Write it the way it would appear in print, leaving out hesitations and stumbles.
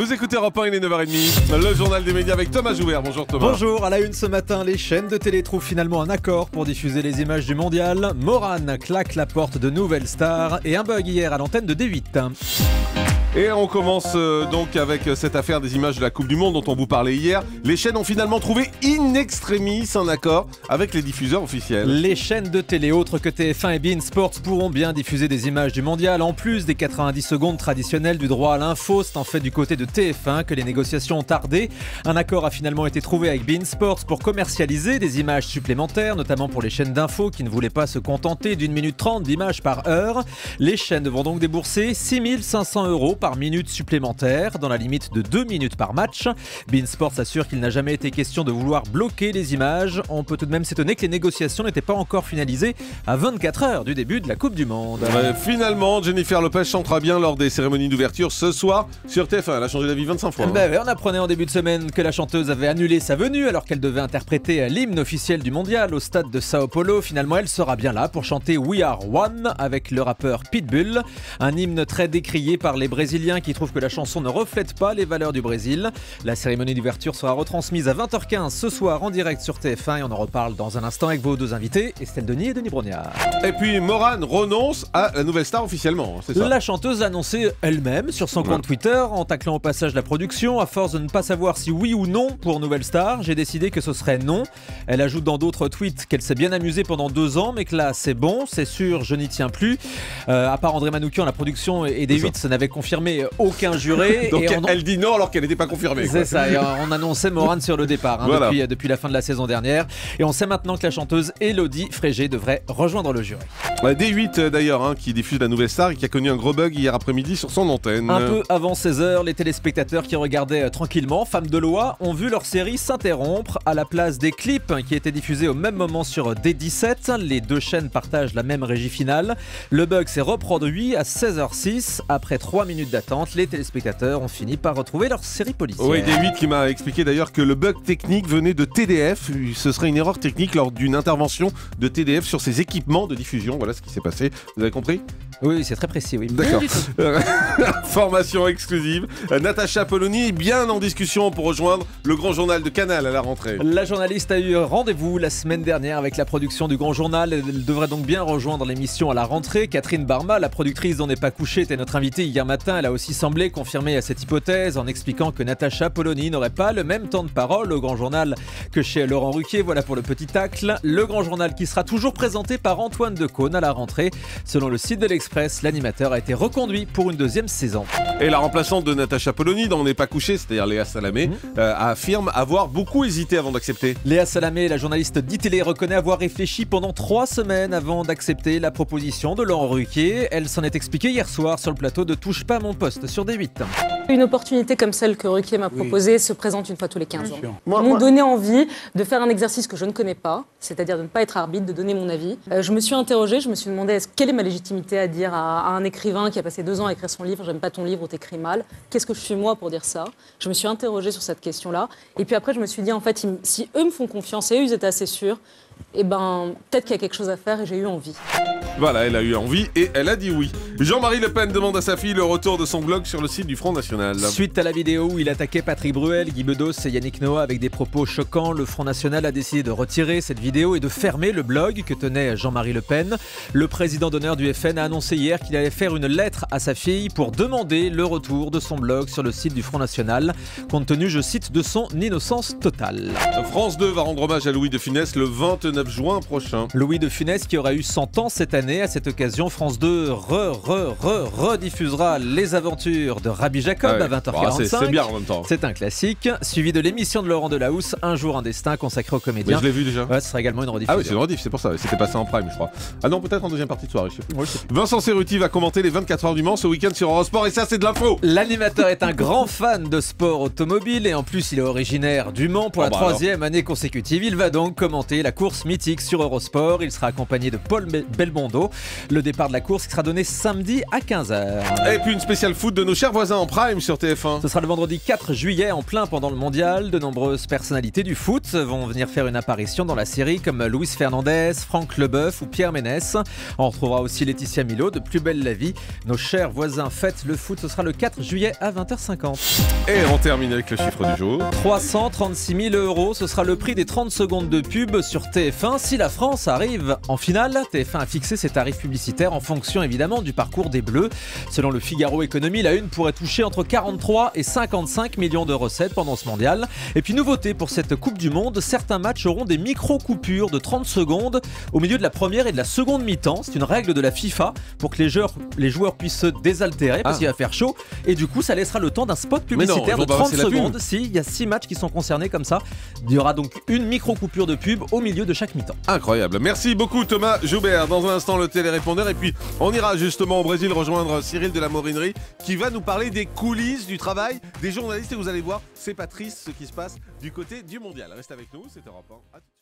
Vous écoutez Europe 1, il est 9h30. Le journal des médias avec Thomas Joubert. Bonjour Thomas. Bonjour, à la une ce matin, les chaînes de télé trouvent finalement un accord pour diffuser les images du mondial. Morane claque la porte de nouvelles stars et un bug hier à l'antenne de D8. Et on commence donc avec cette affaire des images de la Coupe du Monde dont on vous parlait hier. Les chaînes ont finalement trouvé in extremis un accord avec les diffuseurs officiels. Les chaînes de télé autres que TF1 et beIN Sports pourront bien diffuser des images du mondial en plus des 90 secondes traditionnelles du droit à l'info. C'est en fait du côté de TF1 que les négociations ont tardé. Un accord a finalement été trouvé avec beIN Sports pour commercialiser des images supplémentaires, notamment pour les chaînes d'info qui ne voulaient pas se contenter d'1 minute 30 d'images par heure. Les chaînes devront donc débourser 6 500 € par minute supplémentaire, dans la limite de 2 minutes par match. beIN Sports assure qu'il n'a jamais été question de vouloir bloquer les images. On peut tout de même s'étonner que les négociations n'étaient pas encore finalisées à 24 heures du début de la Coupe du Monde. Finalement, Jennifer Lopez chantera bien lors des cérémonies d'ouverture ce soir sur TF1. Elle a changé d'avis 25 fois. On apprenait en début de semaine que la chanteuse avait annulé sa venue alors qu'elle devait interpréter l'hymne officiel du mondial au stade de Sao Paulo. Finalement, elle sera bien là pour chanter We Are One avec le rappeur Pitbull. Un hymne très décrié par les Brésiliens qui trouvent que la chanson ne reflète pas les valeurs du Brésil. La cérémonie d'ouverture sera retransmise à 20h15 ce soir en direct sur TF1 et on en reparle dans un instant avec vos deux invités, Estelle Denis et Denis Brognard. Et puis Morane renonce à la nouvelle star officiellement, c'est ça? La chanteuse l'a annoncé elle-même sur son compte Twitter en taclant au passage la production. À force de ne pas savoir si oui ou non pour Nouvelle Star, j'ai décidé que ce serait non. Elle ajoute dans d'autres tweets qu'elle s'est bien amusée pendant 2 ans mais que là c'est bon, c'est sûr, je n'y tiens plus. À part André Manoukian, la production et D8 ça n'avait confirmé aucun juré. Donc et elle dit non alors qu'elle n'était pas confirmée. C'est ça, et on annonçait Morane sur le départ voilà. depuis la fin de la saison dernière. Et on sait maintenant que la chanteuse Élodie Frégé devrait rejoindre le jury. D8 d'ailleurs, qui diffuse la nouvelle star et qui a connu un gros bug hier après-midi sur son antenne. Un peu avant 16h, les téléspectateurs qui regardaient tranquillement Femmes de loi ont vu leur série s'interrompre à la place des clips qui étaient diffusés au même moment sur D17. Les deux chaînes partagent la même régie finale. Le bug s'est reproduit à 16h06. Après 3 minutes d'attente, les téléspectateurs ont fini par retrouver leur série policière. Oui, D8 qui m'a expliqué d'ailleurs que le bug technique venait de TDF. Ce serait une erreur technique lors d'une intervention de TDF sur ses équipements de diffusion. Voilà ce qui s'est passé. Vous avez compris ? Oui, c'est très précis, oui. D'accord. Information exclusive. Natacha Polony est bien en discussion pour rejoindre le Grand Journal de Canal à la rentrée. La journaliste a eu rendez-vous la semaine dernière avec la production du Grand Journal. Elle devrait donc bien rejoindre l'émission à la rentrée. Catherine Barma, la productrice d'On n'est pas couché, était notre invitée hier matin. Elle a aussi semblé confirmer à cette hypothèse en expliquant que Natacha Polony n'aurait pas le même temps de parole au Grand Journal que chez Laurent Ruquier. Voilà pour le petit tacle. Le Grand Journal qui sera toujours présenté par Antoine Decaune à la rentrée. Selon le site de l'Express, l'animateur a été reconduit pour une 2e saison. Et la remplaçante de Natacha Polony, dont On n'est pas couché, c'est-à-dire Léa Salamé, affirme avoir beaucoup hésité avant d'accepter. Léa Salamé, la journaliste d'ITélé, reconnaît avoir réfléchi pendant 3 semaines avant d'accepter la proposition de Laurent Ruquier. Elle s'en est expliquée hier soir sur le plateau de Touche pas à mon poste sur D8. Une opportunité comme celle que Ruquier m'a proposée se présente une fois tous les 15 ans. Ils m'ont donné envie de faire un exercice que je ne connais pas, c'est-à-dire de ne pas être arbitre, de donner mon avis. Je me suis interrogée, je me suis demandé quelle est ma légitimité à dire à un écrivain qui a passé 2 ans à écrire son livre « J'aime pas ton livre ou t'écris mal ». Qu'est-ce que je suis moi pour dire ça? Je me suis interrogée sur cette question-là. Et puis après, je me suis dit, en fait, si eux me font confiance et eux, ils étaient assez sûrs, peut-être qu'il y a quelque chose à faire et j'ai eu envie. Voilà, elle a eu envie et elle a dit oui. Jean-Marie Le Pen demande à sa fille le retour de son blog sur le site du Front National. Suite à la vidéo où il attaquait Patrick Bruel, Guy Bedos et Yannick Noah avec des propos choquants, le Front National a décidé de retirer cette vidéo et de fermer le blog que tenait Jean-Marie Le Pen. Le président d'honneur du FN a annoncé hier qu'il allait faire une lettre à sa fille pour demander le retour de son blog sur le site du Front National, compte tenu, je cite, de son innocence totale. France 2 va rendre hommage à Louis de Funès le 29 juin prochain. Louis de Funès qui aura eu 100 ans cette année. À cette occasion, France 2 rediffusera les aventures de Rabbi Jacob à 20h45. C'est bien en même temps. C'est un classique, suivi de l'émission de Laurent Delahousse, Un jour un destin, consacré aux comédiens. Oui, je l'ai vu déjà. Ouais, ce sera également une rediffusion. Ah oui, c'est une rediff, c'est pour ça. C'était passé en prime, je crois. Ah non, peut-être en deuxième partie de soirée, je sais plus. Vincent Cerruti va commenter les 24 heures du Mans ce week-end sur Eurosport et ça, c'est de l'info. L'animateur est un grand fan de sport automobile et en plus, il est originaire du Mans pour la 3e année consécutive. Il va donc commenter la course mythique sur Eurosport. Il sera accompagné de Paul Belmondo. Le départ de la course qui sera donné samedi à 15h. Et puis une spéciale foot de nos chers voisins en prime. Time sur TF1. Ce sera le vendredi 4 juillet, en plein pendant le mondial. De nombreuses personnalités du foot vont venir faire une apparition dans la série, comme Luis Fernandez, Franck Leboeuf ou Pierre Ménès. On retrouvera aussi Laetitia Milo de Plus belle la vie. Nos chers voisins fêtent le foot, ce sera le 4 juillet à 20h50. Et on termine avec le chiffre du jour. 336 000 €, ce sera le prix des 30 secondes de pub sur TF1 si la France arrive en finale. TF1 a fixé ses tarifs publicitaires en fonction évidemment du parcours des Bleus. Selon le Figaro Économie, la une pourrait toucher entre 43 et 55 millions de recettes pendant ce mondial. Et puis nouveauté pour cette Coupe du Monde, certains matchs auront des micro-coupures de 30 secondes au milieu de la première et de la seconde mi-temps. C'est une règle de la FIFA pour que les joueurs puissent se désaltérer parce qu'il va faire chaud. Et du coup, ça laissera le temps d'un spot publicitaire de 30 secondes. Si, il y a 6 matchs qui sont concernés comme ça. Il y aura donc une micro-coupure de pub au milieu de chaque mi-temps. Incroyable. Merci beaucoup Thomas Joubert. Dans un instant, le télérépondeur. Et puis, on ira justement au Brésil rejoindre Cyril de la Morinerie qui va nous parler des coulisses du travail des journalistes. Et vous allez voir, c'est Patrice ce qui se passe du côté du mondial. Reste avec nous, c'est Europe 1. À tout de suite.